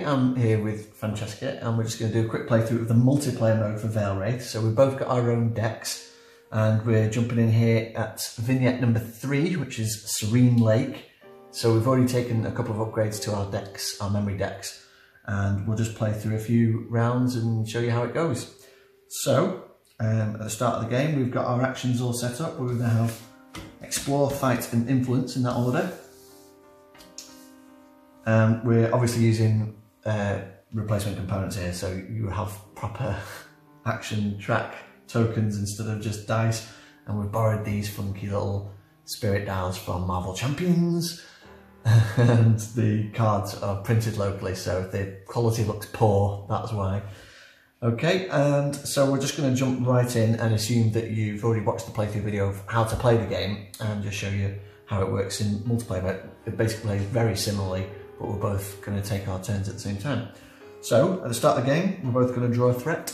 I'm here with Francesca and we're just going to do a quick playthrough of the multiplayer mode for Veilwraith. So we've both got our own decks and we're jumping in here at Vignette number 3, which is Serene Lake. So we've already taken a couple of upgrades to our decks, our memory decks, and we'll just play through a few rounds and show you how it goes. So at the start of the game we've got our actions all set up. We're going to have Explore, Fight and Influence in that order. We're obviously using replacement components here, so you have proper action track tokens instead of just dice, and we've borrowed these funky little spirit dials from Marvel Champions, and the cards are printed locally, so if the quality looks poor, that's why. Okay, and so we're just going to jump right in and assume that you've already watched the playthrough video of how to play the game and just show you how it works in multiplayer. It basically plays very similarly, but we're both going to take our turns at the same time. So, at the start of the game, we're both going to draw a threat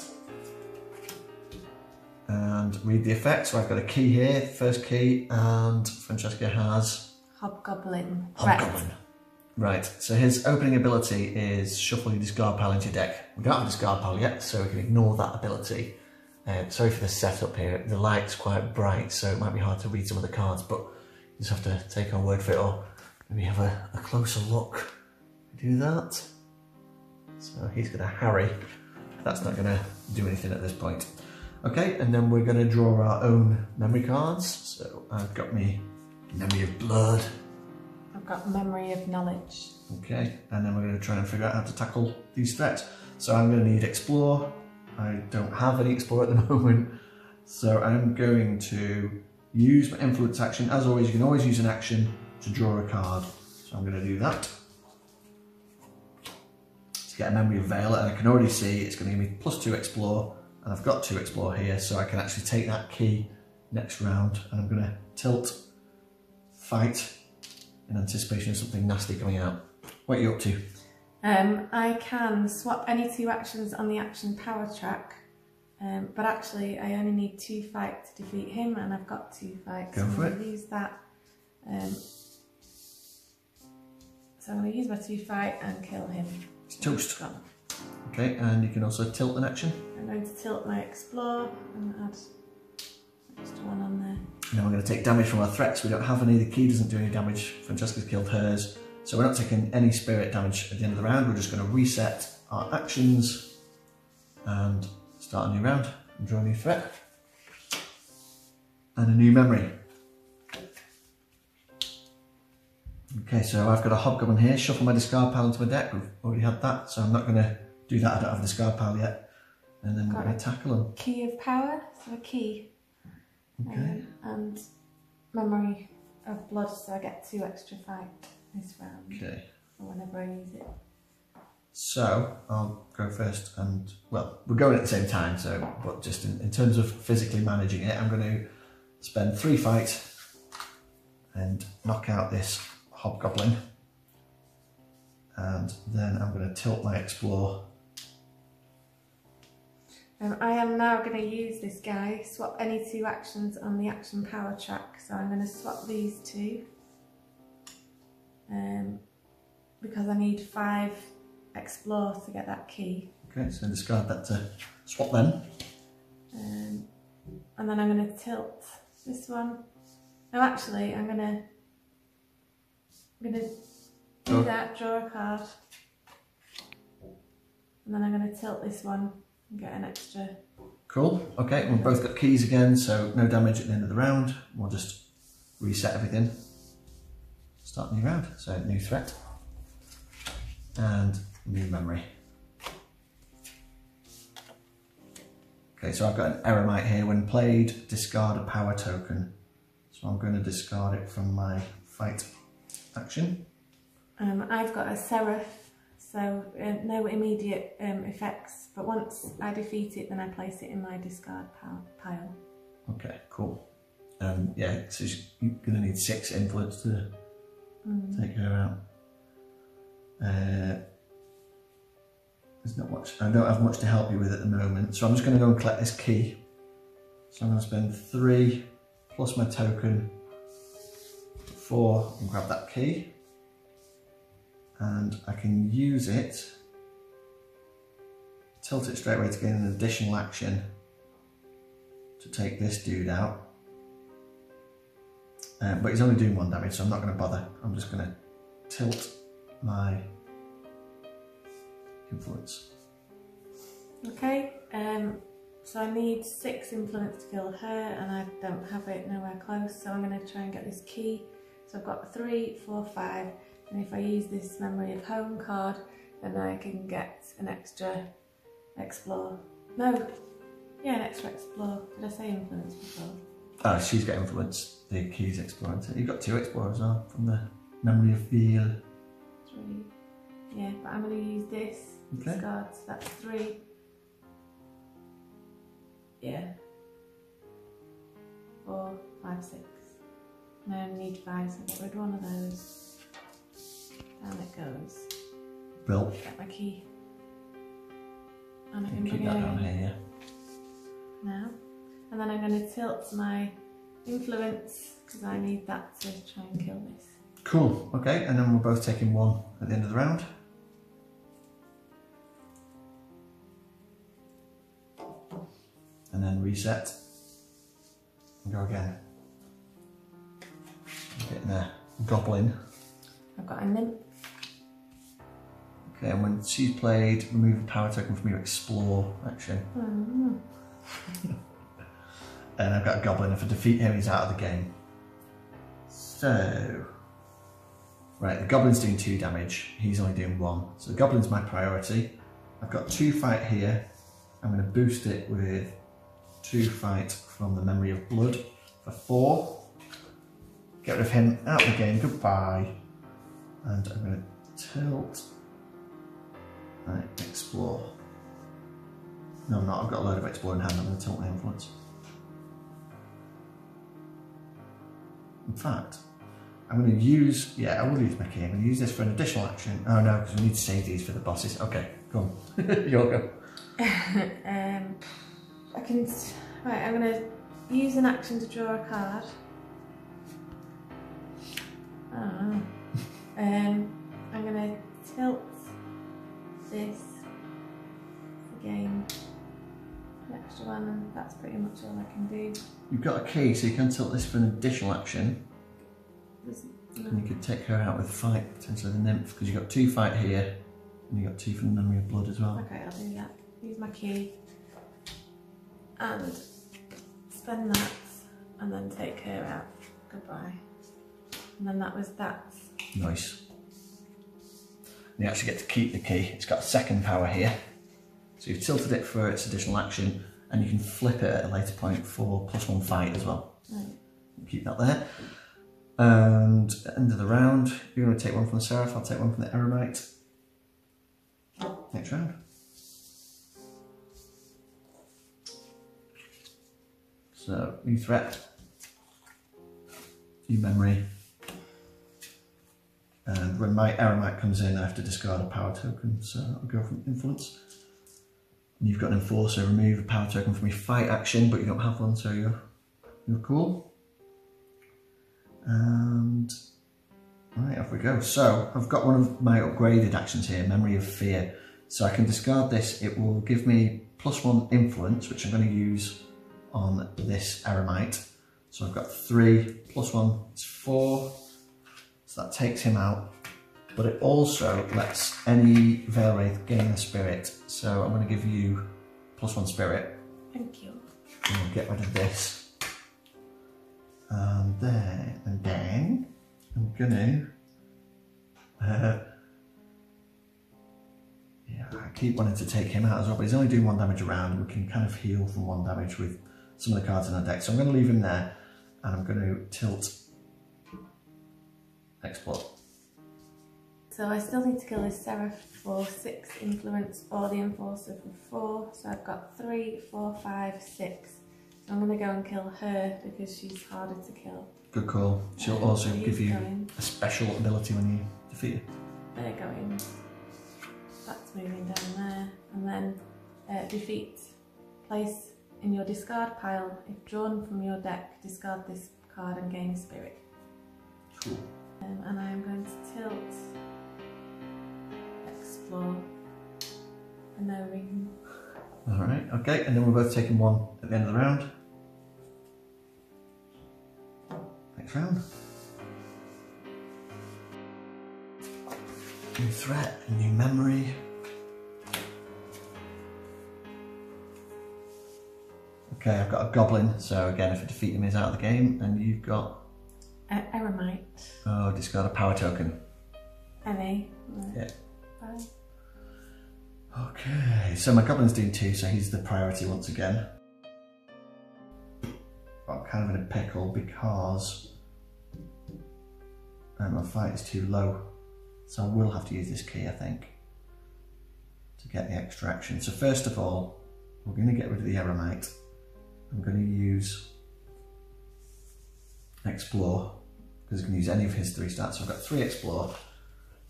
and read the effect. So I've got a key here, first key, and Francesca has... Hobgoblin. Hobgoblin. Right, so his opening ability is shuffle your discard pile into your deck. We don't have a discard pile yet, so we can ignore that ability. Sorry for the setup here, the light's quite bright, so it might be hard to read some of the cards, but you just have to take our word for it, or maybe have a closer look. Do that. So he's going to harry. That's not going to do anything at this point. Okay, and then we're going to draw our own memory cards. So I've got me Memory of Blood. I've got Memory of Knowledge. Okay, and then we're going to try and figure out how to tackle these threats. So I'm going to need Explore. I don't have any Explore at the moment. So I'm going to use my Influence action. As always, you can always use an action to draw a card. So I'm going to do that. To get a Memory of Veil, and I can already see it's going to give me +2 Explore, and I've got 2 Explore here, so I can actually take that key next round, and I'm going to tilt Fight in anticipation of something nasty coming out. What are you up to? I can swap any 2 actions on the action power track, but actually I only need 2 fight to defeat him, and I've got 2 fights. Go for it. I'm going to use that. So I'm going to use my 2 fight and kill him. It's toast. Okay, and you can also tilt an action. I'm going to tilt my Explore and add just 1 on there. And then we're going to take damage from our threats. We don't have any, the key doesn't do any damage. Francesca's killed hers. So we're not taking any spirit damage at the end of the round. We're just going to reset our actions and start a new round and draw a new threat. And a new memory. Okay, so I've got a Hobgoblin here. Shuffle my discard pile into my deck. We've already had that, so I'm not going to do that. I don't have a discard pile yet. And then we're going to tackle them. Key of Power, so a key. Okay. And Memory of Blood, so I get 2 extra fight this round. Okay. Or whenever I use it. So I'll go first, and well, we're going at the same time. So, but just in terms of physically managing it, I'm going to spend 3 fight and knock out this Hobgoblin, and then I'm going to tilt my Explore. I am now going to use this guy, swap any 2 actions on the action power track. So I'm going to swap these 2 because I need 5 Explore to get that key. Okay, so discard that to swap them. And then I'm going to tilt this one. No, actually, I'm going to do that, draw a card, and then I'm going to tilt this one and get an extra. Cool. Okay, we've both got keys again, so no damage at the end of the round. We'll just reset everything. Start a new round. So new threat and new memory. Okay, so I've got an Eremite here. When played, discard a power token. So I'm going to discard it from my fight action. I've got a Seraph, so no immediate effects, but once I defeat it, then I place it in my discard pile. Okay, cool. Yeah, so you're going to need 6 influence to take her out. There's not much, I don't have much to help you with at the moment, so I'm just going to go and collect this key. So I'm going to spend 3 plus my token, 4, and grab that key. And I can use it tilt it straight away to gain an additional action to take this dude out. But he's only doing 1 damage, so I'm not going to bother. I'm just going to tilt my influence. Okay, so I need 6 influence to kill her, and I don't have it nowhere close, so I'm going to try and get this key. So I've got 3, 4, 5, and if I use this Memory of Home card, then I can get an extra explore. No, yeah, an extra explore. Did I say influence before? Oh, she's got influence. The key's exploring. You've got 2 explorers now from the Memory of Veilwraith. 3. Yeah, but I'm going to use this. Okay. Discard, so that's 3. Yeah. 4, 5, 6. And I only need 5, so I'll get rid of one of those. Down it goes. Bill. Get my key. And I You can keep bring that it down here, yeah. now. And then I'm going to tilt my influence, because I need that to try and kill this. Cool, okay, and then we're both taking 1 at the end of the round. And then reset. And go again. Getting a goblin. I've got a nymph. Okay, and when she's played, remove a power token from your explore action. And I've got a goblin. If I defeat him, he's out of the game. So, right, the goblin's doing 2 damage. He's only doing 1. So the goblin's my priority. I've got 2 fight here. I'm going to boost it with 2 fight from the Memory of Blood for 4. Get rid of him out of the game. Goodbye. And I'm going to tilt. Right, explore. No, I'm not. I've got a load of explore in hand. I'm going to tilt my influence. In fact, I'm going to use, I will use my key. I'm going to use this for an additional action. Oh no, because we need to save these for the bosses. Okay, go on. You'll go. I can, right, I'm going to use an action to draw a card. Oh. I'm going to tilt this again. An extra one, and that's pretty much all I can do. You've got a key, so you can tilt this for an additional action. No. And you could take her out with fight, potentially the nymph, because you've got 2 fight here, and you've got 2 from the Memory of Blood as well. Okay, I'll do that. Use my key and spend that, and then take her out. Goodbye. And then that was that. Nice. And you actually get to keep the key. It's got a 2nd power here. So you've tilted it for its additional action, and you can flip it at a later point for +1 fight as well. Right. Keep that there. And at the end of the round, you're going to take 1 from the Seraph, I'll take 1 from the Eremite. Next round. So, new threat, new memory. And when my Eremite comes in, I have to discard a power token, so I'll go from influence. And you've got an Enforcer, remove a power token from your fight action, but you don't have one, so you're cool. And right, off we go. So I've got one of my upgraded actions here, Memory of Fear. So I can discard this. It will give me +1 influence, which I'm going to use on this Eremite. So I've got 3 +1, it's 4. So that takes him out. But it also lets any Veilwraith gain a spirit. So I'm going to give you +1 spirit. Thank you. And we'll get rid of this. And then I'm gonna, I keep wanting to take him out as well, but he's only doing 1 damage a round. We can kind of heal from 1 damage with some of the cards in our deck. So I'm going to leave him there, and I'm going to tilt Explore. So I still need to kill this Seraph for 6 influence, or the Enforcer for 4. So I've got 3, 4, 5, 6. So I'm going to go and kill her because she's harder to kill. Good call. She'll also give you going. a special ability when you defeat her. They're going. That's moving down there. And then defeat. Place in your discard pile. If drawn from your deck, discard this card and gain a spirit. Cool. And I am going to tilt Explore for no reason. Alright, okay, and then we're both taking one at the end of the round. Next round. New threat, new memory. Okay, I've got a goblin, so again, if I defeat him, he's out of the game, and you've got... Eremite. Oh, discard a power token. Any. Yeah. Fine. Okay, so my goblin's doing 2, so he's the priority once again. I'm kind of in a pickle because my fight is too low. So I will have to use this key, I think, to get the extra action. So first of all, we're going to get rid of the Eremite. I'm going to use Explore, because I can use any of his 3 stats. So I've got 3 Explore.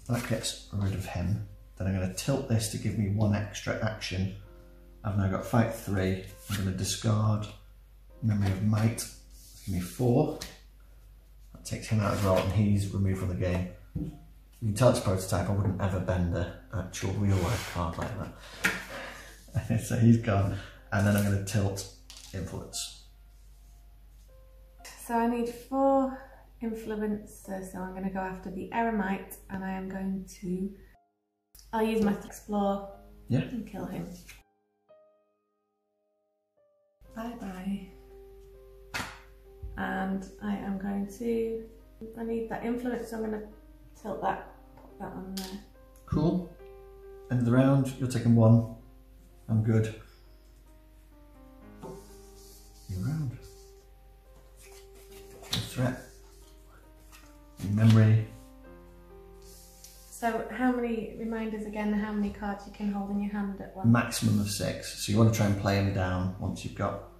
That gets rid of him. Then I'm going to tilt this to give me 1 extra action. I've now got Fight 3. I'm going to discard Memory of Might. Give me 4. That takes him out as well, and he's removed from the game. You can tell it's prototype. I wouldn't ever bend an actual real life card like that. So he's gone, and then I'm going to tilt Influence. So I need 4 influence, so I'm going to go after the Eremite, and I am going to... I'll use my Explore and kill him. Bye bye. And I am going to... I need that influence, so I'm going to tilt that, put that on there. Cool. End of the round, you're taking 1. I'm good. New round. New threat. New memory. So how many reminders again, how many cards you can hold in your hand at once? Maximum of 6. So you want to try and play them down once you've got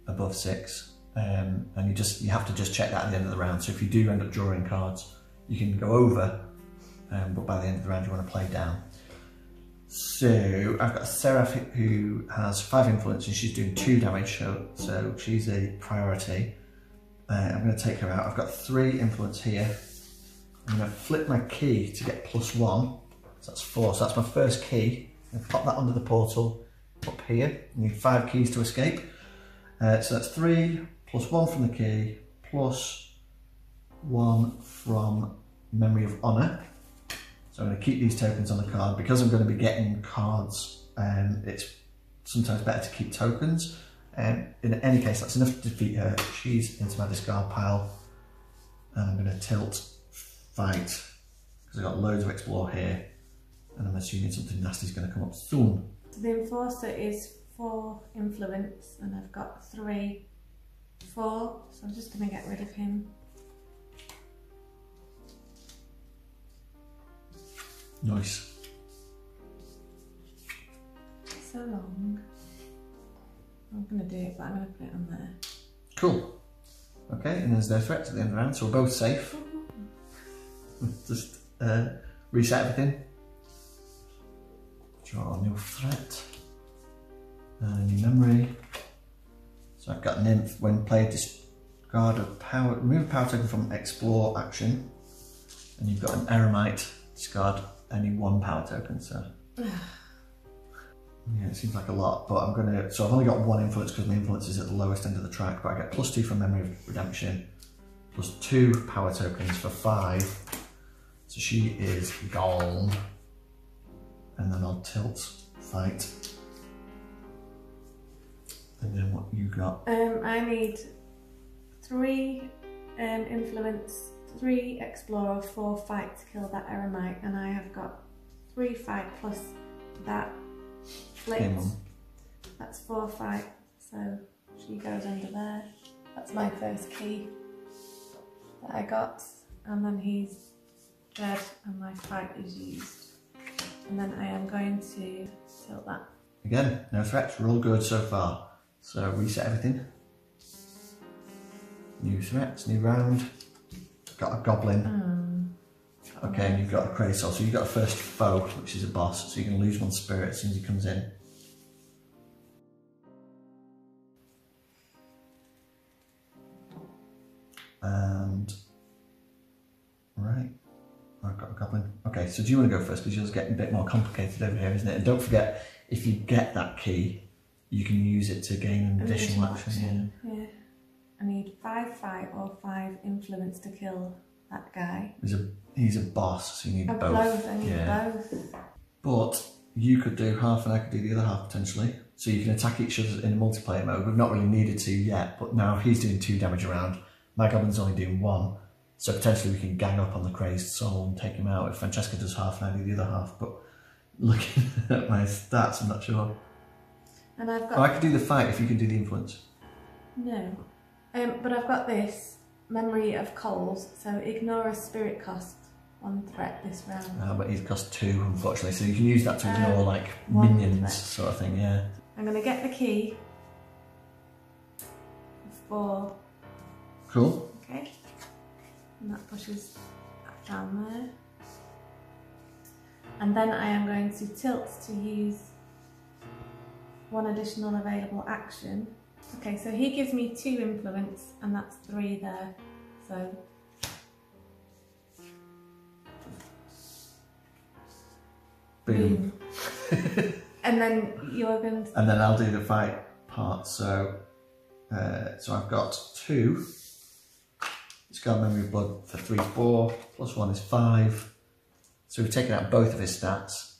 above 6. And you have to just check that at the end of the round. So if you do end up drawing cards, you can go over, but by the end of the round you want to play down. So I've got a Seraph who has 5 influence and she's doing 2 damage, so she's a priority. I'm going to take her out. I've got 3 influence here. I'm going to flip my key to get +1, so that's 4, so that's my first key. I'm going to pop that under the portal up here. You need 5 keys to escape. So that's 3 + 1 from the key, +1 from Memory of Honour. So I'm going to keep these tokens on the card. Because I'm going to be getting cards, it's sometimes better to keep tokens. In any case, that's enough to defeat her. She's into my discard pile. And I'm going to tilt Fight, because I've got loads of Explore here. And I'm assuming something nasty is going to come up soon. So the Enforcer is 4 influence, and I've got 3, 4, so I'm just going to get rid of him. Nice. So long. I'm going to do it, but I'm going to put it on there. Cool. Okay, and there's no threats at the end of the round, so we're both safe. Just reset everything. Draw a new threat. New memory. So I've got Nymph. When played, discard a power, remove a power token from Explore action. And you've got an Eremite, discard any 1 power token, so. Yeah, it seems like a lot, but I'm gonna, so I've only got 1 influence because my influence is at the lowest end of the track, but I get +2 from Memory of Redemption, +2 power tokens for 5. So she is gone. And then I'll tilt Fight. And then what you got? I need 3 influence, 3 Explorer, 4 Fight to kill that Eremite, and I have got 3 Fight plus that Flipped. That's 4 Fight, so she goes under there. That's my first key that I got, and then he's dead and my Fight is used. And then I am going to tilt that. Again, no threats, we're all good so far. So reset everything. New threats, new round. Got a goblin. Okay, and you've got a Crazor. So you've got a first foe, which is a boss. So you can lose 1 spirit as soon as he comes in. And right, I've got a goblin. Okay, so do you want to go first? Because yours is getting a bit more complicated over here, isn't it? And don't forget, if you get that key, you can use it to gain an additional action. Yeah. I need 5 fight or 5 influence to kill that guy. He's a boss, so you need both. Both. I need both. But you could do half and I could do the other half potentially. So you can attack each other in a multiplayer mode. We've not really needed to yet, but now he's doing 2 damage around. My goblin's only doing 1. So potentially we can gang up on the crazed soul and take him out. If Francesca does half and I do the other half, but looking at my stats, I'm not sure. And I've got... I could do the fight if you can do the influence. No. But I've got this, Memory of Coals, so ignore a spirit cost 1 threat this round. But he's cost 2, unfortunately, so you can use that to ignore like minions threat. Sort of thing, yeah. I'm going to get the key. 4. Cool. Okay. And that pushes that down there. And then I am going to tilt to use 1 additional available action. Okay, so he gives me 2 influence, and that's 3 there. So boom. And then you're going to... And then I'll do the fight part. So I've got 2. It's got Memory of Blood for 3, 4. Plus 1 is 5. So we've taken out both of his stats.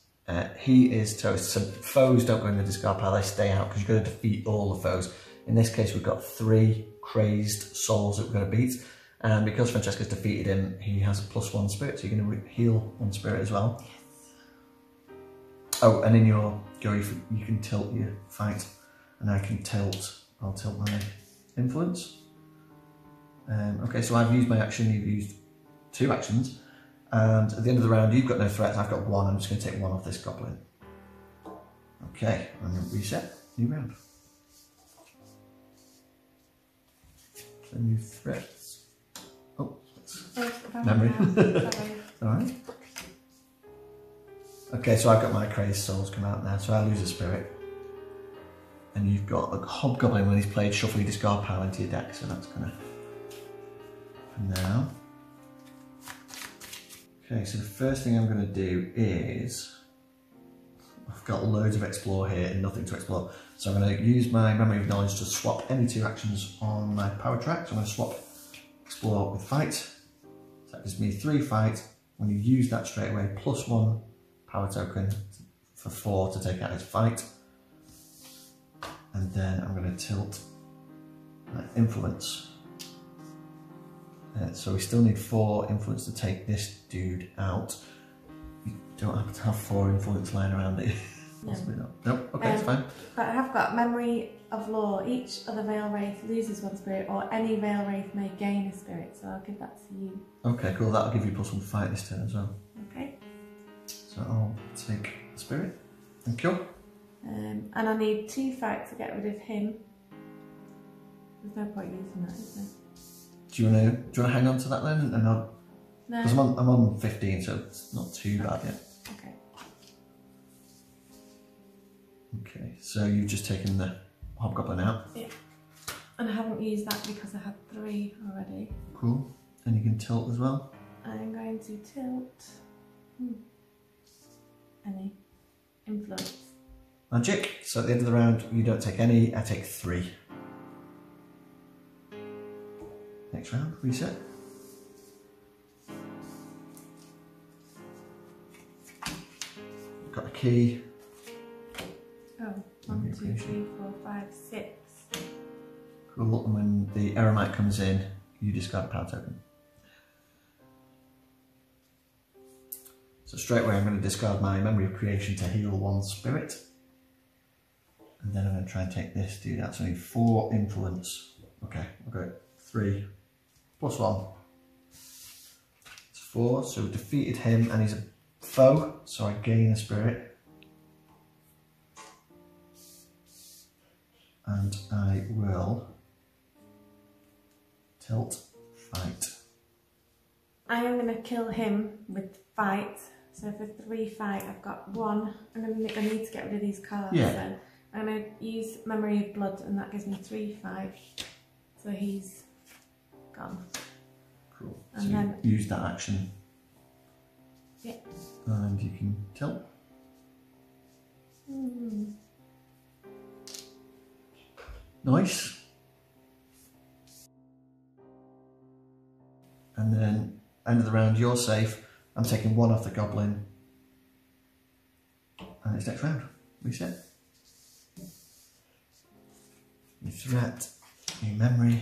He is toast. So foes don't go in the discard pile, they stay out because you've got to defeat all the foes. In this case, we've got 3 crazed souls that we're going to beat. And because Francesca's defeated him, he has a +1 spirit, so you're going to heal 1 spirit as well. Yes. Oh, and in your go, you can tilt your fight. And I'll tilt my influence. Okay, so I've used my action, you've used 2 actions. And at the end of the round, you've got no threats, I've got 1. I'm just going to take 1 off this goblin. Okay, I'm going to reset, new round. So new threats. Oh, memory. Alright. Okay, so I've got my crazed souls come out now, so I lose a spirit. And you've got a hobgoblin when he's played, shuffle your discard pile into your deck, so that's gonna happen now. Okay, so the first thing I'm going to do is, I've got loads of explore here and nothing to explore. So I'm going to use my Memory of Knowledge to swap any 2 actions on my power track. So I'm going to swap explore with fight. So that gives me 3 fight. When you use that straight away, +1 power token for 4 to take out his fight. And then I'm going to tilt my influence. So we still need 4 influence to take this dude out. You don't have to have 4 influence lying around it. No. Possibly not. Nope, okay, it's fine. But I have got Memory of Law. Each of the Veilwraith loses 1 spirit, or any Veilwraith may gain a spirit, so I'll give that to you. Okay, cool, that'll give you +1 fight this turn as well. Okay. So I'll take the spirit. Thank you. And I need 2 fight to get rid of him. There's no point using that, is there? Do you want to hang on to that then? And I'll, no. Because I'm on 15, so it's not too bad yet. Okay. Okay, so you've just taken the hobgoblin out. Yeah. And I haven't used that because I had 3 already. Cool. And you can tilt as well. I'm going to tilt any influence. Magic. So at the end of the round, you don't take any. I take 3. Next round, reset. Got a key. Oh, 1, 2, 3, 4, 5, 6. Cool, and when the eremite comes in, you discard a power token. So straight away I'm going to discard my Memory of Creation to heal 1 spirit. And then I'm going to try and take this dude out, so I need 4 influence. Okay, I've got 3. +1. It's 4, so we defeated him and he's a foe, so I gain a spirit. And I will tilt fight. I am going to kill him with fight. So for 3 fight, I've got 1. I need to get rid of these cards. Yeah. So I'm going to use Memory of Blood, and that gives me 3 fight. So he's gone. Cool. And so then you use that action. Yeah. And you can tilt. Nice. And then end of the round, you're safe. I'm taking 1 off the goblin. And it's next round. Reset. New threat. New memory.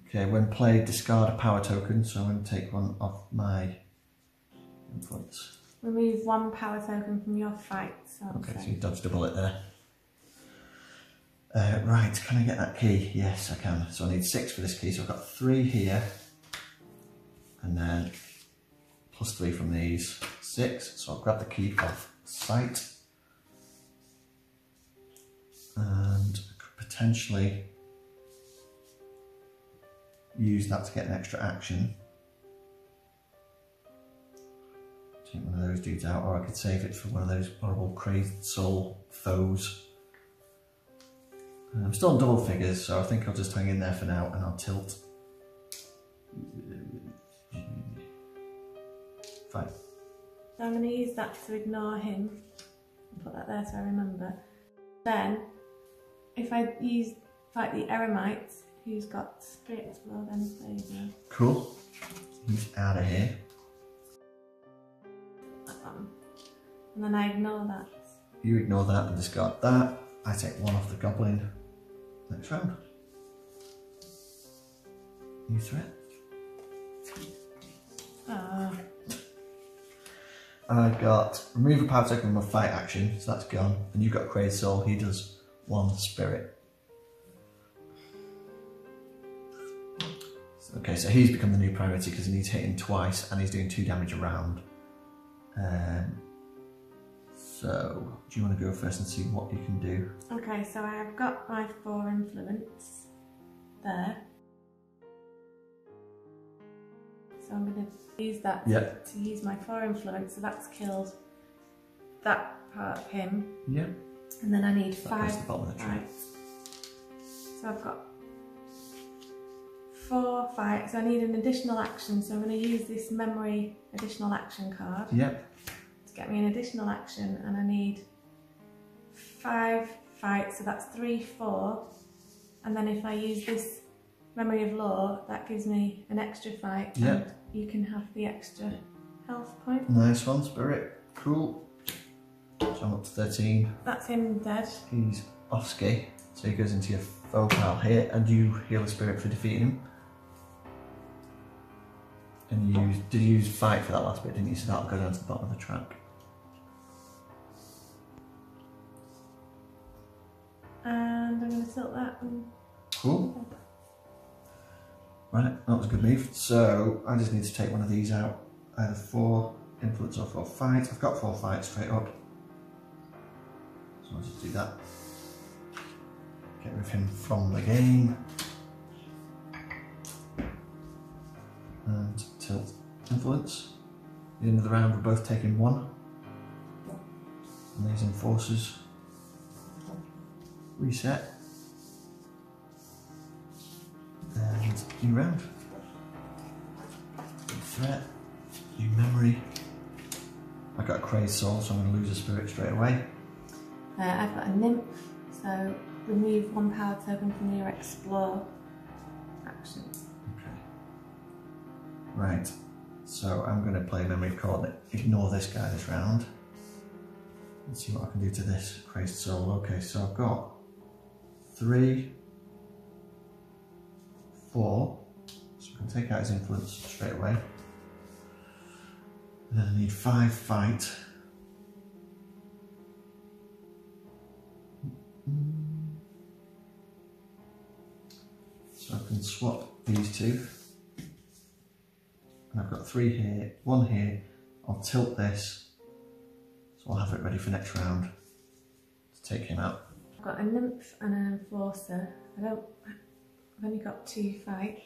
Okay, when played, discard a power token, so I'm going to take 1 off my influence. Remove 1 power token from your fight. So okay, so you dodged a bullet there. Right, can I get that key? Yes, I can. So I need 6 for this key, so I've got 3 here. And then +3 from these, 6. So I'll grab the key off sight. And I could potentially use that to get an extra action. Take one of those dudes out, or I could save it for one of those horrible crazed soul foes. I'm still on double figures, so I think I'll just hang in there for now and I'll tilt. Fine. So I'm going to use that to ignore him. I'll put that there so I remember. Then, if I fight the Eremite, who's got Spirit Explore, then there you go. Cool. He's out of here. That one. And then I ignore that. You ignore that and discard that. I take 1 off the goblin. Next round. New threat. Ah. I've got remove a power token from a fight action, so that's gone. And you've got Crazed Soul, he does 1 spirit. Okay, so he's become the new priority because he needs hitting twice and he's doing 2 damage a round. So, do you want to go first and see what you can do? Okay, so I've got my 4 influence there. So I'm going to use that to use my 4 influence, so that's killed that part of him. Yep. And then I need 5 fights. So I've got 4 fights, so I need an additional action, so I'm going to use this memory additional action card. Yep. To get me an additional action, and I need 5 fights, so that's 3, 4. And then if I use this memory of law, that gives me an extra fight. Yep. And you can have the extra health point. Nice one, spirit. Cool. So I'm up to 13. That's him dead. He's off ski, so he goes into your foe pile here, and you heal a spirit for defeating him. And you did use fight for that last bit, didn't you? So that'll go down to the bottom of the track. And I'm going to tilt that. And cool. Right, that was a good move. So I just need to take one of these out. Either 4 influence or 4 fight. I've got 4 fights straight up. So I'll just do that. Get rid of him from the game. And tilt influence. At the end of the round, we're both taking 1. And these enforcers. Reset. And new round. New threat. New memory. I got a Crazed Soul, so I'm going to lose a spirit straight away. I've got a nymph, so remove 1 power token from your explore action. Okay. Right. So I'm going to play Memory of Coordinate. Ignore this guy this round. Let's see what I can do to this Crazed Soul. Okay, so I've got 3, 4. So I can take out his influence straight away. And then I need 5 fight. So I can swap these 2. And I've got 3 here, 1 here. I'll tilt this. So I'll have it ready for next round to take him out. I've got a nymph and an enforcer. I've only got 2 fight.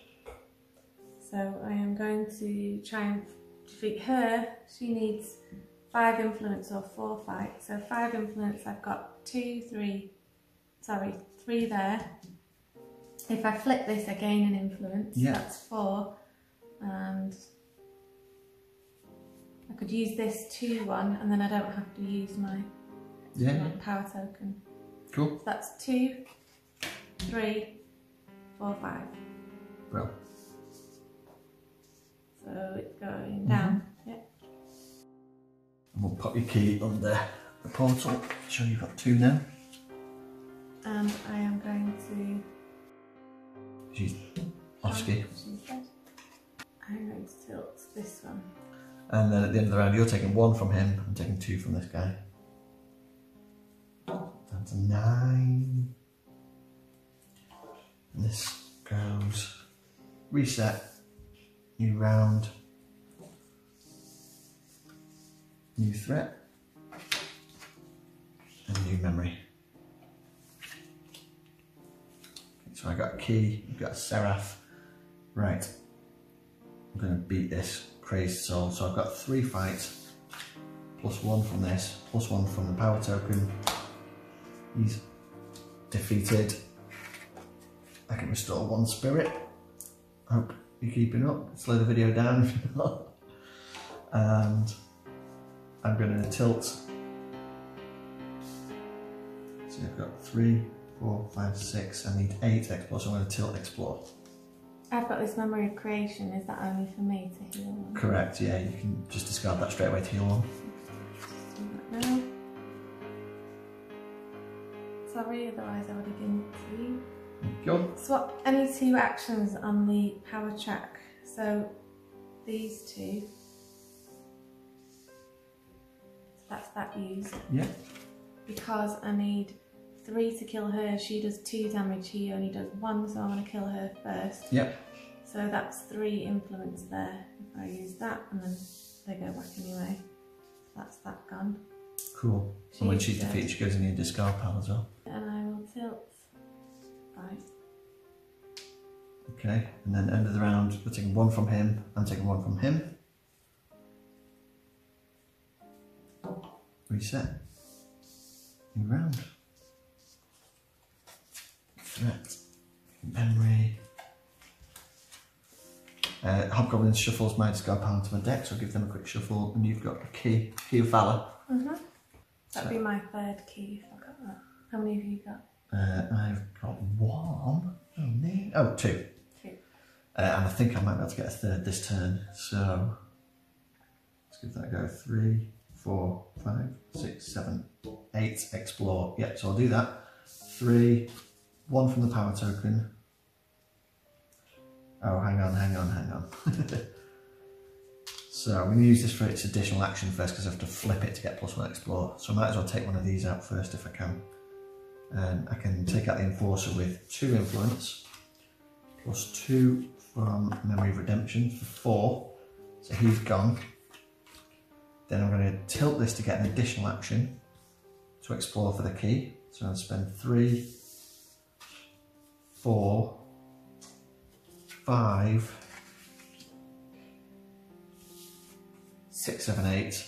So I am going to try and defeat her. She needs 5 influence or 4 fight. So 5 influence, I've got 3 there. If I flip this, I gain an influence. That's 4. And I could use this 2-1, and then I don't have to use my power token. Cool. So that's 2, 3, 4, 5. Bro. So it's going down. Yep. And we'll pop your key under the portal. Show you've got 2 now. And I am going to... She's off ski. I'm going to tilt this one. And then at the end of the round, you're taking 1 from him. I'm taking 2 from this guy. That's a 9. And this goes reset, new round, new threat, and new memory. Okay, so I got a key, I've got a seraph. Right, I'm going to beat this crazed soul. So I've got 3 fights, plus 1 from this, plus 1 from the power token. He's defeated. I can restore 1 spirit. Hope you're keeping up. Slow the video down if you're not. And I'm going to tilt. So I've got 3, 4, 5, 6. I need 8 explore, so I'm going to tilt explore. I've got this memory of creation. Is that only for me to heal one? Correct, yeah, you can just discard that straight away to heal 1. No. Sorry, otherwise I would have given it to you. Go. Swap any 2 actions on the power track. So these 2. So that's that used. Yeah. Because I need 3 to kill her. She does 2 damage. He only does 1, so I want to kill her first. Yep. So that's 3 implements there. If I use that, and then they go back anyway. That's that gone. Cool. And when she's defeated, she goes in your discard pile as well. And I will tilt. Right. Okay, and then end of the round, we're taking 1 from him, I'm taking 1 from him. Reset. New round. Threat. Memory. Hobgoblin shuffles my discard pile into my deck, so I'll give them a quick shuffle, and you've got a key of Valor. That'd be my 3rd key if I got that. How many have you got? I've got 1. Oh, no. Oh, 2. 2. And I think I might be able to get a 3rd this turn, so let's give that a go. 3, 4, 5, 6, 7, 8, explore. Yep, so I'll do that. 3, 1 from the power token. Oh, hang on. So I'm going to use this for its additional action first because I have to flip it to get +1 explore. So I might as well take one of these out first if I can. I can take out the Enforcer with 2 influence, plus 2 from Memory of Redemption for 4. So he's gone. Then I'm going to tilt this to get an additional action to explore for the key. So I'll spend 3, 4, 5, 6, 7, 8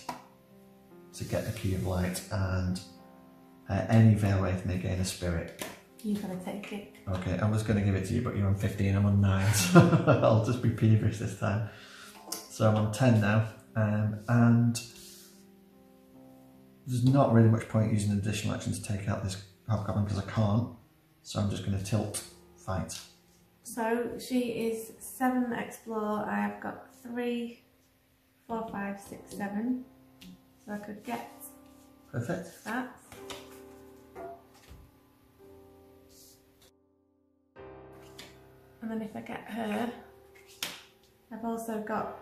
to get the Key of Light, and any Veilwraith may gain a spirit. You've got to take it. Okay, I was going to give it to you, but you're on 15, I'm on 9, so I'll just be peevish this time. So I'm on 10 now, and there's not really much point using an additional action to take out this Hobgoblin because I can't, so I'm just going to tilt fight. So she is 7 explore, I have got 3, 4, 5, 6, 7, so I could get Perfect. that. And then if I get her, I've also got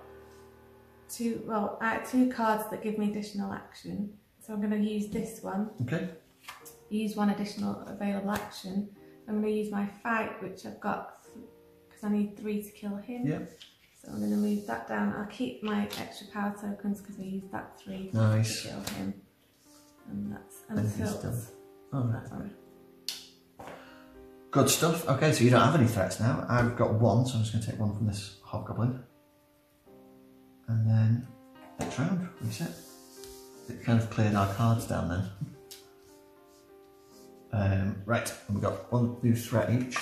2 cards that give me additional action. So I'm going to use this one. Okay. Use 1 additional available action. I'm going to use my fight, which I've got, because I need 3 to kill him. Yep. So I'm going to move that down. I'll keep my extra power tokens because I used that 3 nice. to kill him. And that's until that one. Good stuff. Okay, so you don't have any threats now. I've got 1, so I'm just going to take 1 from this Hobgoblin. And then next round, reset. It kind of cleared our cards down then. Right, and we've got 1 new threat each.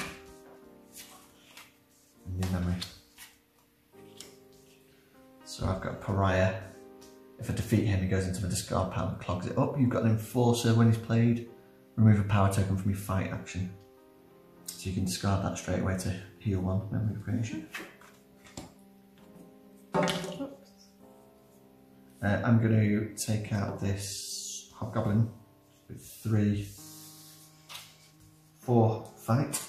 And new memory. So I've got a Pariah. If I defeat him, he goes into my discard pile and clogs it up. You've got an Enforcer when he's played. remove a power token from your fight action. So you can discard that straight away to heal 1 memory creation. I'm going to take out this hobgoblin with 3, 4 fight.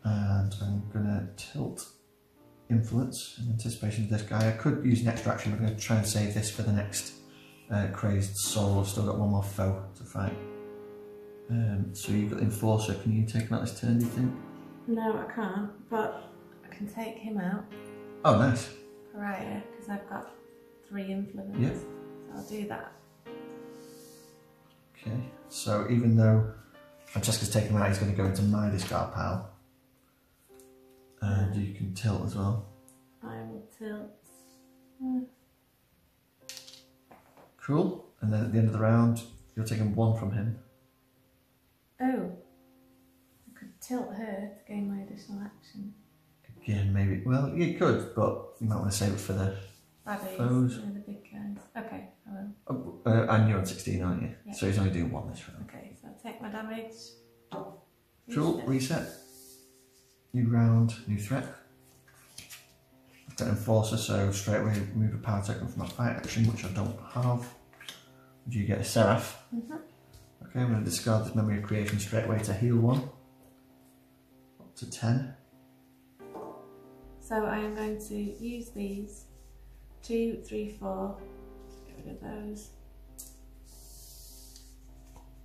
And I'm going to tilt influence in anticipation of this guy. I could use an extra action, but I'm going to try and save this for the next crazed soul. I've still got 1 more foe to fight. So you've got the enforcer. Can you take him out this turn, do you think? No, I can't, but I can take him out. Oh, nice. Right, because I've got 3 influence. Yep. So I'll do that. Okay, so even though Francesca's taken him out, he's going to go into my discard pile. And you can tilt as well. I will tilt. Cool. And then at the end of the round, you're taking 1 from him. Oh. I could tilt her to gain my additional action. Again, maybe. Well, you could, but you might want to save it for the foes. The big guys. Okay, I will. Oh, and you're on 16, aren't you? Yeah. So he's only doing 1 this round. Okay, so I'll take my damage. Cool, reset. New round, new threat. I've got Enforcer, so straight away remove a power token from my fight action, which I don't have. Do you get a Seraph? Okay, I'm going to discard this memory of creation straight away to heal 1. Up to 10. So I am going to use these 2, 3, 4. Get rid of those.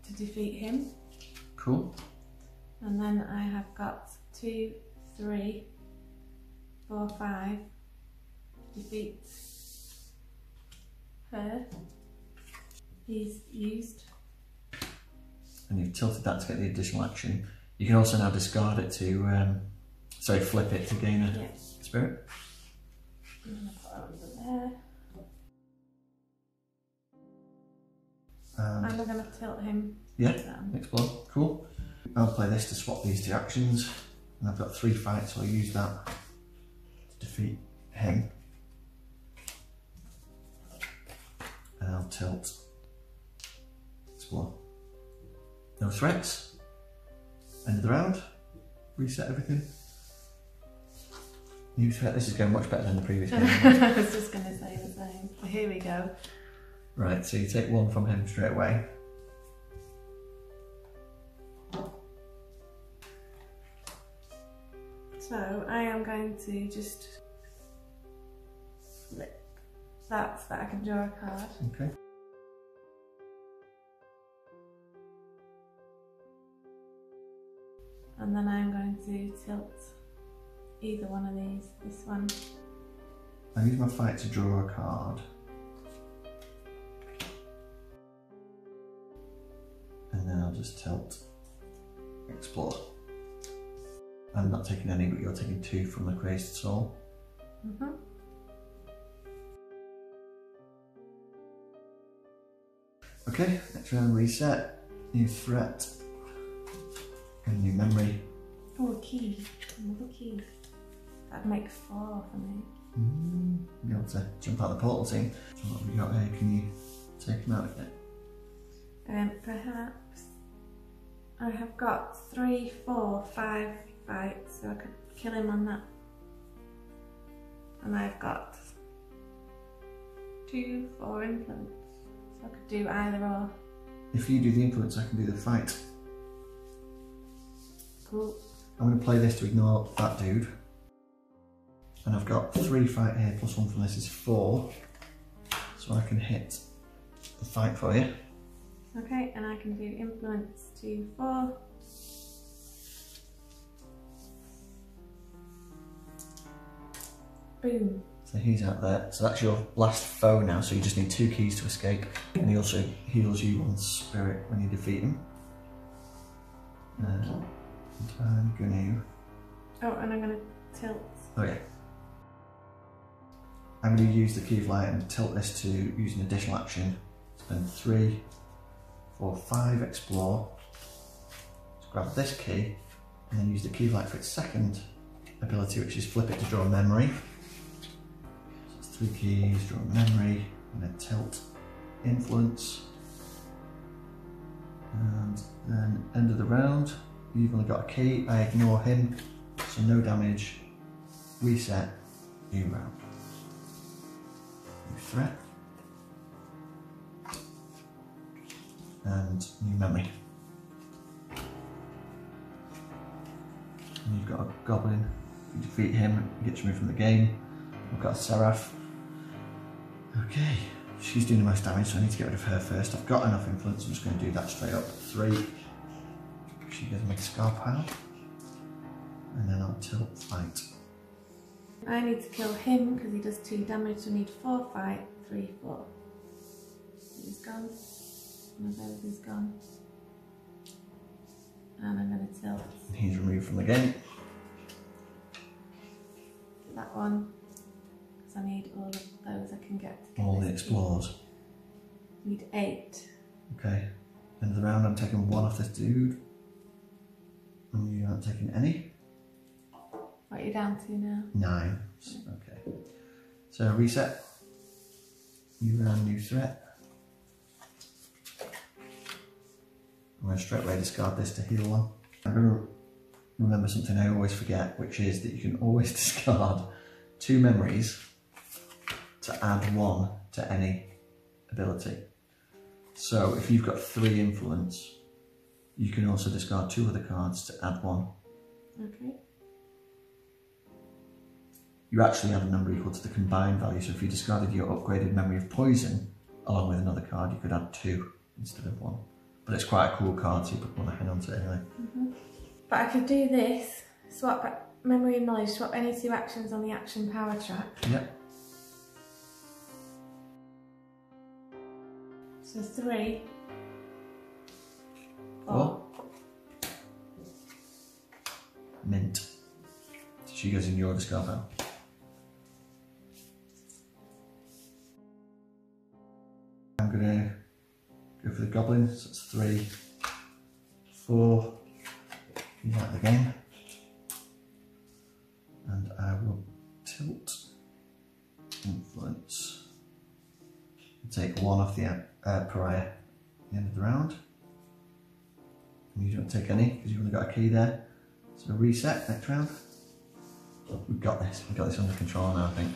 To defeat him. Cool. And then I have got 2, 3, 4, 5. Defeat her. He's used. And you've tilted that to get the additional action. You can also now discard it to, flip it to gain a spirit. I'm going to put that under there. And I'm going to tilt him. Yeah, down. explore. Cool. I'll play this to swap these 2 actions. And I've got 3 fights, so I'll use that to defeat him. And I'll tilt. Explore. No threats. End of the round. Reset everything. New threat. This is going much better than the previous game. I was just going to say the same. So here we go. Right, so you take 1 from him straight away. So I am going to just flip that so that I can draw a card. Okay. And then I'm going to tilt either one of these. This one. I use my fight to draw a card. And then I'll just tilt, explore. I'm not taking any, but you're taking 2 from the crazed soul. Okay, next round reset, new threat, and new memory. Oh, a key. Another key. That'd make 4 for me. Be able to jump out the portal team. So what have we got here? Can you take him out again? Perhaps. I have got 3, 4, 5 fights, so I could kill him on that. And I've got 2, 4 influence, so I could do either or. If you do the influence, I can do the fight. Cool. I'm going to play this to ignore that dude. And I've got 3 fight here, plus 1 from this is 4. So I can hit the fight for you. Okay, and I can do influence 2, 4. Boom. So he's out there. So that's your last foe now, so you just need 2 keys to escape. And he also heals you 1 spirit when you defeat him. And I'm going to... Oh, and I'm going to tilt. Oh yeah. I'm going to use the key of light and tilt this to use an additional action. Spend 3, 4, 5, explore. Just grab this key and then use the key of light for its second ability, which is flip it to draw a memory. So it's 3 keys, draw a memory, and then tilt. influence. And then end of the round, you've only got a key, I ignore him, so no damage, reset, new round. New threat. And new memory. And you've got a goblin, you defeat him, you get removed from the game. We've got a seraph. Okay, she's doing the most damage, so I need to get rid of her first. I've got enough influence, I'm just going to do that straight up. 3. She goes and make a scar pile. And then I'll tilt fight. I need to kill him because he does 2 damage, so I need 4 fight, 3, 4. He's gone. One of those is gone. And I'm going to tilt. He's removed from the game. That one. Because I need all of those I can get. To All the this explorers. key. Need 8. Okay. End of the round, I'm taking 1 off this dude. And you aren't taking any. What are you down to now? 9. Okay. So reset. New round, new threat. I'm going to straight away discard this to heal 1. I'm going to remember something I always forget, which is that you can always discard 2 memories to add 1 to any ability. So if you've got 3 influence, you can also discard 2 other cards to add 1. Okay. You actually add a number equal to the combined value, so if you discarded your upgraded memory of poison along with another card, you could add 2 instead of 1. But it's quite a cool card, so you want to hang on to it anyway. But I could do this, swap memory and knowledge, swap any 2 actions on the action power track. Yep. So 3, 4. 4. Mint. So she goes in your discard pile. I'm gonna go for the goblin, so it's 3, 4. He's out of the game. And I will tilt influence. Take 1 off the pariah at the end of the round. And you don't take any because you've only got a key there. So reset next round. We've got this under control now, I think.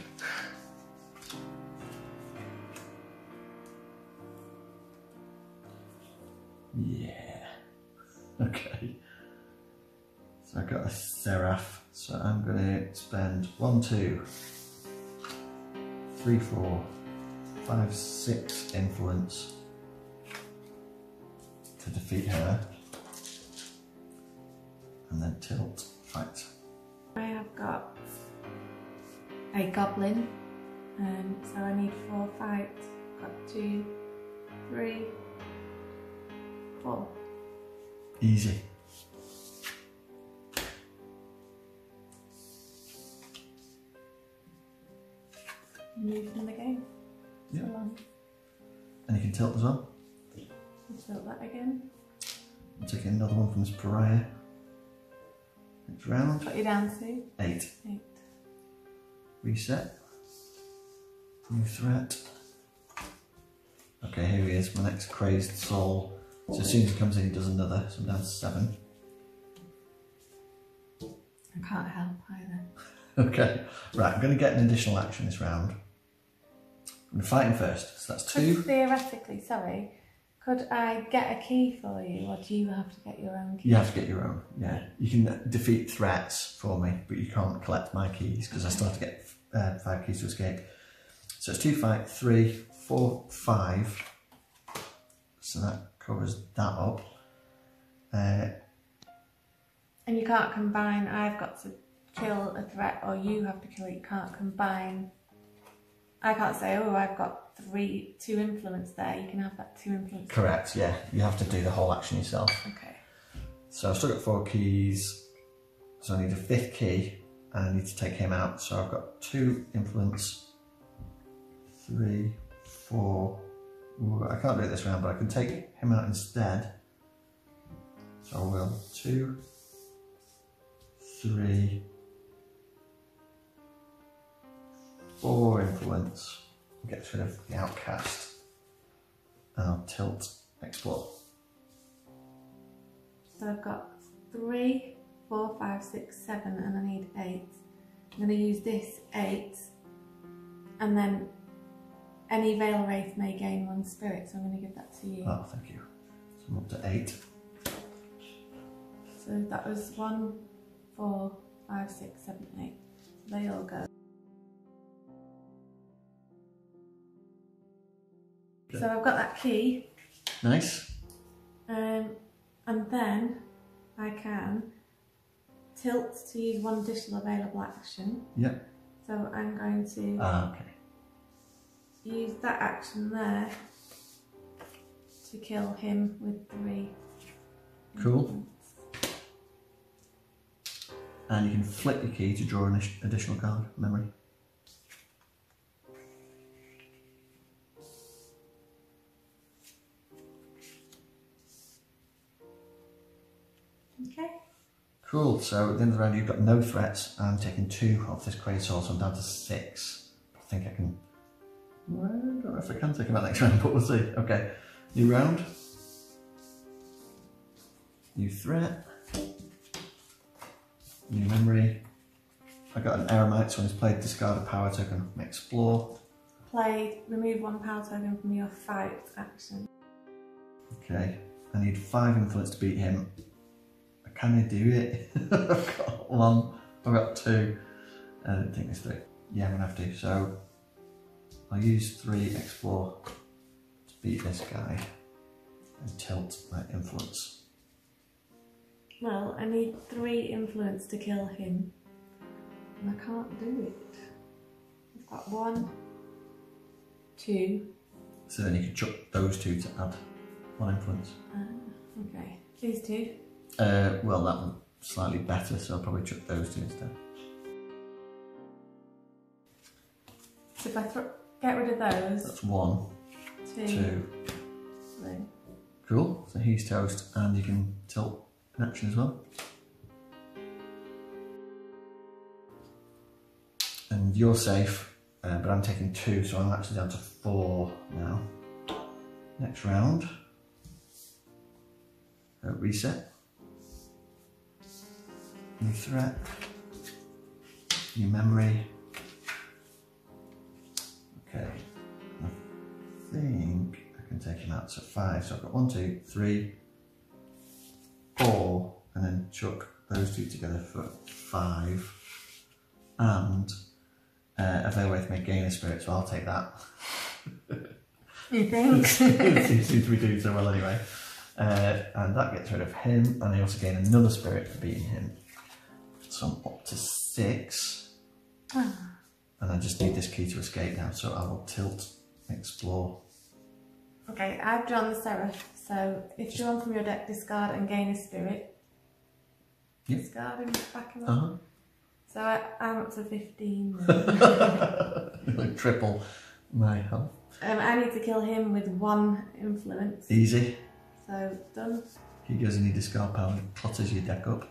Yeah. Okay. So I got a seraph. So I'm going to spend 1, 2, 3, 4, 5, 6 influence to defeat her. And then tilt fight. I have got a goblin, so I need 4 fight. Got 2, 3, 4. Easy. Move from the game. Yeah. So long. And you can tilt as well. Tilt that again. I'm taking another one from this pariah. Next round. What are you down to? 8. 8. Reset. New threat. Okay, here he is, my next crazed soul. So as soon as he comes in, he does another. So I'm down to 7. I can't help either. Okay, right, I'm going to get an additional action this round. I'm going to fight him first. So that's 2. Theoretically, sorry, could I get a key for you, or do you have to get your own key? You have to get your own, yeah. You can defeat threats for me, but you can't collect my keys because I still have to get 5 keys to escape. So it's 2 fight, 3, 4, 5. So that covers that up. And you can't combine, I've got to kill a threat or you have to kill it, you can't combine. I can't say, oh, I've got 2 influence there, you can have that 2 influence. Correct, yeah. You have to do the whole action yourself. Okay. So I've still got 4 keys. So I need a 5th key and I need to take him out. So I've got 2 influence, 3, 4. Ooh, I can't do it this round, but I can take him out instead. So I will 2, 3, 4 influence. Get rid of the outcast. and I'll tilt explore. So I've got 3, 4, 5, 6, 7, and I need 8. I'm going to use this 8, and then any Veilwraith may gain 1 spirit, so I'm going to give that to you. Oh, thank you. So I'm up to 8. So that was 1, 4, 5, 6, 7, 8. So they all go. Okay. So I've got that key. Nice. And then I can tilt to use 1 additional available action. Yep. So I'm going to Okay. use that action there to kill him with 3. Cool. And you can flip your key to draw an additional card, memory. Okay. Cool, so at the end of the round you've got no threats. I'm taking 2 off this Great Sword, so I'm down to 6. I think I can... Well, I don't know if I can take him out next round, but we'll see. Okay, new round. New threat. New memory. I got an Eremite, so when it's played, discard a power token from explore. Played, remove 1 power token from your fight action. Okay, I need 5 influence to beat him. Can I do it? I've got 1, I've got 2. I don't think there's 3. Yeah, I'm gonna have to. So I'll use 3 explore to beat this guy and tilt my influence. Well, I need 3 influence to kill him. And I can't do it. I've got 1, 2. So then you can chuck those 2 to add 1 influence. Okay, these 2. Well, that one's slightly better, so I'll probably chuck those 2 instead. So if I get rid of those. That's 1, 2. 3. Cool, so he's toast, and you can tilt an action as well. And you're safe, but I'm taking 2, so I'm actually down to 4 now. Next round. Reset. New threat. New memory. Okay. I think I can take him out to 5. So I've got 1, 2, 3, 4, and then chuck those 2 together for 5. And a Veilwraith may gain a spirit, so I'll take that. You think? It seems to be doing so well anyway. And that gets rid of him, and I also gain another spirit for beating him. So I'm up to 6. And I just need this key to escape now, so I will tilt, explore. Okay, I've drawn the Seraph, so if drawn from your deck, discard and gain a spirit. Yep. Discard and back him up. So I'm up to 15 now. Triple my health. I need to kill him with 1 influence. Easy. So, done. He goes in your discard pile and clutters your deck up.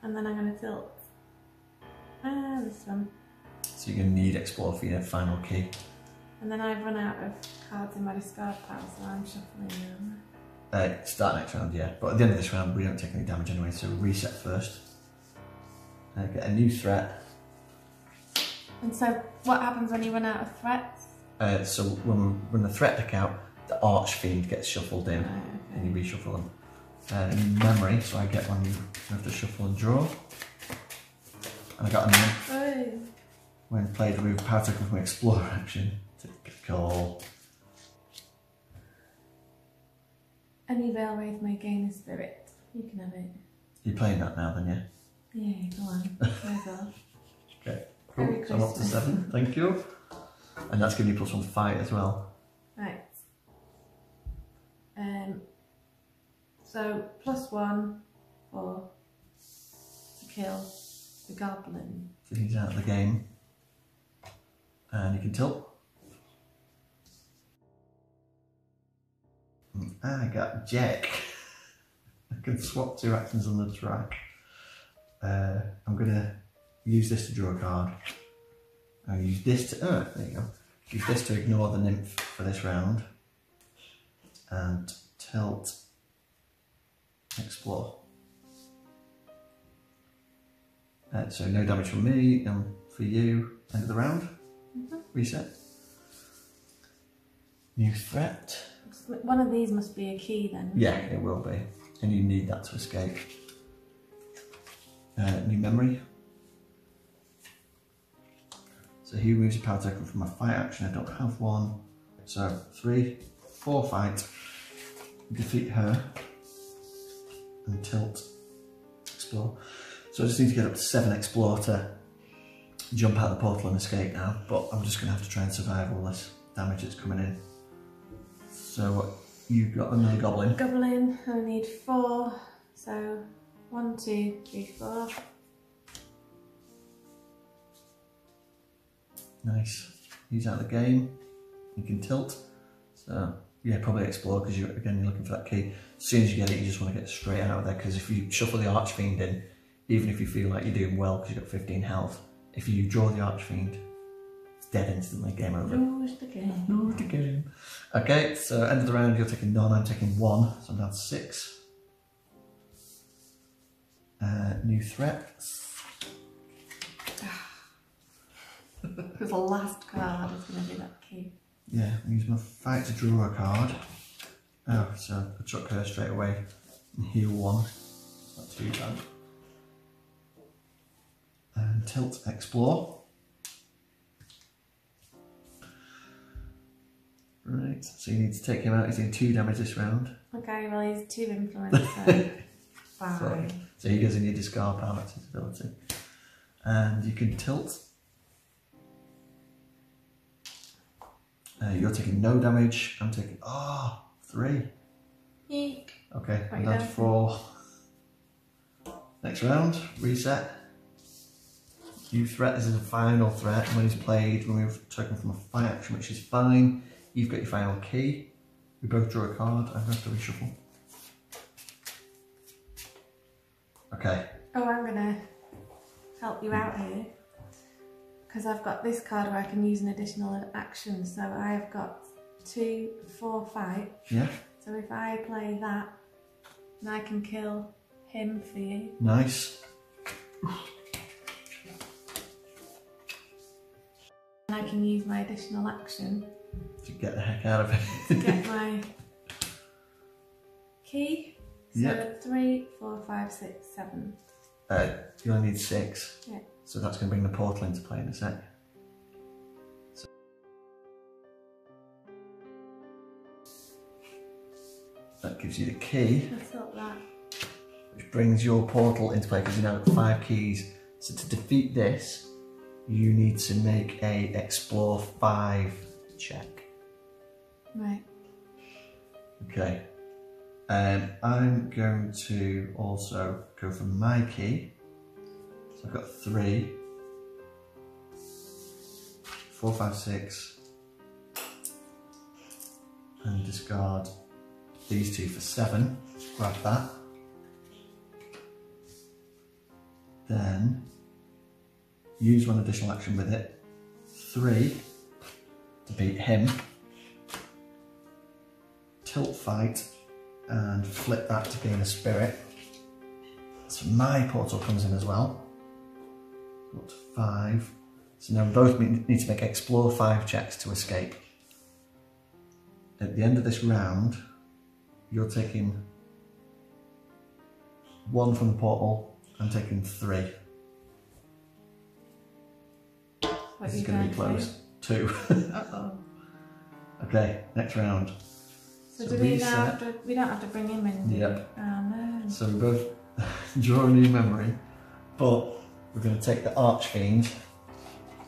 And then I'm going to tilt this one. So you're going to need explore for your final key. And then I've run out of cards in my discard pile, so I'm shuffling now. Start next round, yeah. But at the end of this round, we don't take any damage anyway, so reset first. Get a new threat. And so, what happens when you run out of threats? So when we run the threat deck out, the Archfiend gets shuffled in, Right, okay. and you reshuffle them. Memory, so I get one you have to shuffle and draw. And I got a nymph. Oh. When played, remove a power token from explore action. Typical. Any Veilwraith may gain a spirit. You can have it. You're playing that now then, yeah? Yeah, go on. Go on. Okay, Merry cool. So I'm up to Christmas. 7, thank you. And that's giving you +1 fight as well. Right. So +1 for to kill the goblin. So he's out of the game. And you can tilt. I got Jack. I can swap 2 actions on the track. I'm gonna use this to draw a card. I'll use this to, there you go. Use this to ignore the nymph for this round. and tilt, explore. So no damage from me, and for you, end of the round. Reset. New threat. One of these must be a key then. Yeah, it will be. And you need that to escape. New memory. So he removes a power token from my fight action. I don't have one. So 3, 4 fight. Defeat her. And tilt. Explore. So I just need to get up to 7 explore to jump out of the portal and escape now. But I'm just going to have to try and survive all this damage that's coming in. So you've got another goblin. Goblin, I need 4. So 1, 2, 3, 4. Nice. He's out of the game. You can tilt. So yeah, probably explore because you're looking for that key. As soon as you get it, you just want to get straight out of there, because if you shuffle the Archfiend in, even if you feel like you're doing well because you've got 15 health, if you draw the Archfiend, it's dead instantly. Game over. Lose the game. Lose the game. Okay, so end of the round, you're taking none. I'm taking 1, so I'm down to 6. New threats. Because the last card is going to be that key. Yeah, use my fight to draw a card. Oh, so I chuck her straight away and heal 1. It's not too bad. And tilt, explore. Right, so you need to take him out. He's doing 2 damage this round. Okay, well he's 2 influence, so 5. So he goes in your discard pile, that's his ability. And you can tilt. You're taking no damage. I'm taking 3. Eek. Okay, I'm down to 4. Next round, reset. New threat. This is a final threat. When he's played, remove a token from a fight action, which is fine. You've got your final key. We both draw a card. I'm going to have to reshuffle. Okay. Oh, I'm going to help you out here, because I've got this card where I can use an additional action. So I've got 2, 4 fight. Yeah. So if I play that, then I can kill him for you. Nice. And I can use my additional action To get the heck out of it. to get my key. So Yep. 3, 4, 5, 6, 7. You only need 6. Yeah. So that's going to bring the portal into play in a sec. So that gives you the key, I thought that. which brings your portal into play because you now got 5 keys. So to defeat this, you need to make a explore 5 check. Right. Okay. I'm going to also go for my key. So I've got 3, 4, 5, 6, and discard these 2 for 7. Grab that. Then use 1 additional action with it. 3 to beat him. Tilt fight and flip that to gain a spirit. So my portal comes in as well. Got 5. So now we both need to make explore 5 checks to escape. At the end of this round, you're taking 1 from the portal. I'm taking 3. This is going to be close. 2. Uh-oh. Okay, next round. So do we now have to, we don't have to bring him in, do we? Yep. Oh no. So we both draw a new memory, but we're going to take the Archfiend,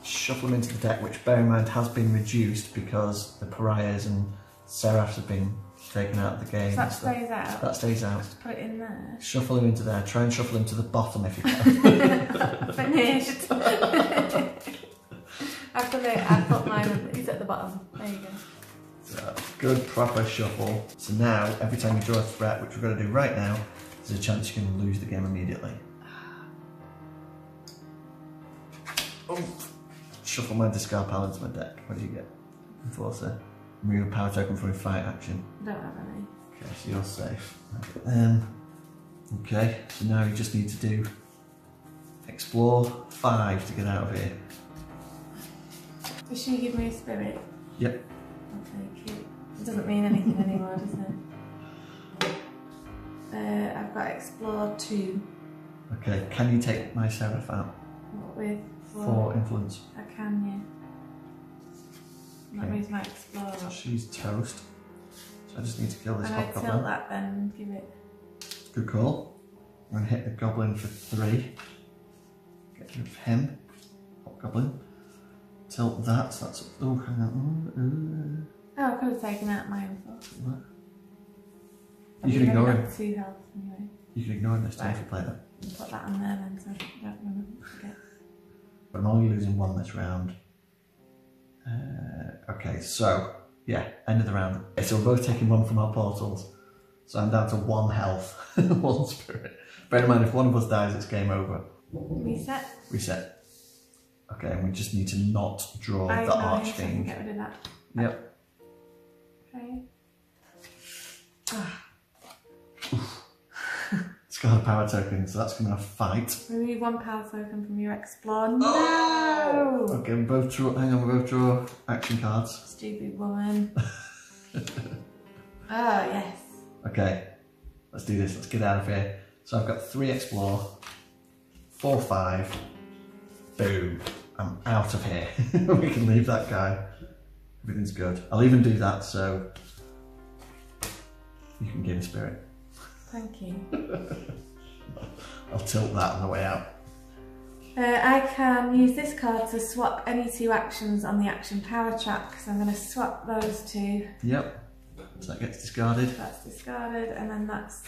shuffle him into the deck, which bear in mind has been reduced because the Pariahs and Seraphs have been taken out of the game. So that stays out? That stays out. Just put it in there. Shuffle him into there. Try and shuffle him to the bottom if you can. Finished. I put mine, he's at the bottom. There you go. So, good proper shuffle. So now, every time you draw a threat, which we're going to do right now, there's a chance you can lose the game immediately. Oh, shuffle my discard pile into my deck. What do you get? Enforcer. Remove a power token from a fight action. I don't have any. Okay, so you're safe. Okay, so now you just need to do explore 5 to get out of here. Does she give me a spirit? Yep. I'll take it. It doesn't mean anything anymore, does it? I've got explore 2. Okay, can you take my Seraph out? What with? 4 influence. I can, yeah. That means my explorer. She's toast. So I just need to kill this and I hobgoblin. tilt that then and give it. Good call. I'm going to hit the goblin for 3. Get rid of him. Hobgoblin. Tilt that, so that's... Oh, hang on. Oh, I could have taken out my info. You can ignore him. 2 health anyway. You can ignore him this time if you play that. Put that on there then so I don't want to forget. But I'm only losing 1 this round. Okay, so, yeah, end of the round. Okay, so we're both taking 1 from our portals. So I'm down to 1 health, 1 spirit. Bear in mind, if one of us dies, it's game over. Reset. Reset. Okay, and we just need to not draw the So I Archfiend. can get rid of that. Yep. Okay. Discard a power token, so that's going to fight. Remove 1 power token from your explore. No! Oh! Okay, we both draw. Hang on, we both draw action cards. Stupid woman. Oh, yes. Okay, let's do this. Let's get out of here. So I've got 3 explore, 4 5. Boom. I'm out of here. We can leave that guy. Everything's good. I'll even do that so you can gain spirit. Thank you. I'll tilt that on the way out. I can use this card to swap any 2 actions on the action power track. So I'm going to swap those 2. Yep. So that gets discarded. That's discarded, and then that's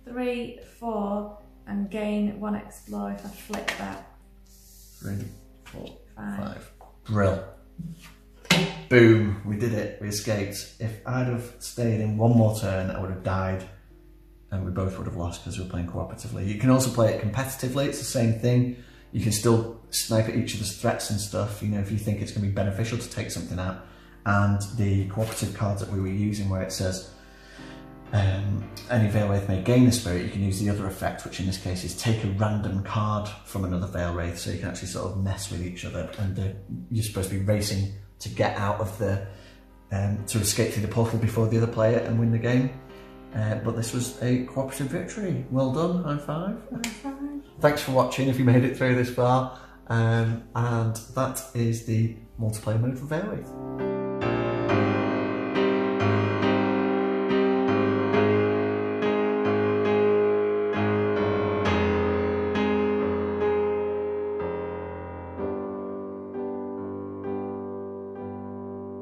3, 4, and gain 1 explore if I flip that. 3, 4, 5. 5. Brill. Boom. We did it. We escaped. If I'd have stayed in 1 more turn, I would have died. And we both would have lost because we were playing cooperatively. You can also play it competitively. It's the same thing. You can still snipe at each other's threats and stuff, you know, if you think it's going to be beneficial to take something out. And the cooperative cards that we were using where it says any Veilwraith may gain a spirit, you can use the other effect, which in this case is take a random card from another Veilwraith, so you can actually sort of mess with each other. And you're supposed to be racing to get out of the, to escape through the portal before the other player and win the game. But this was a cooperative victory. Well done, high 5. High 5. Thanks for watching if you made it through this far. And that is the multiplayer mode for Veilwraith.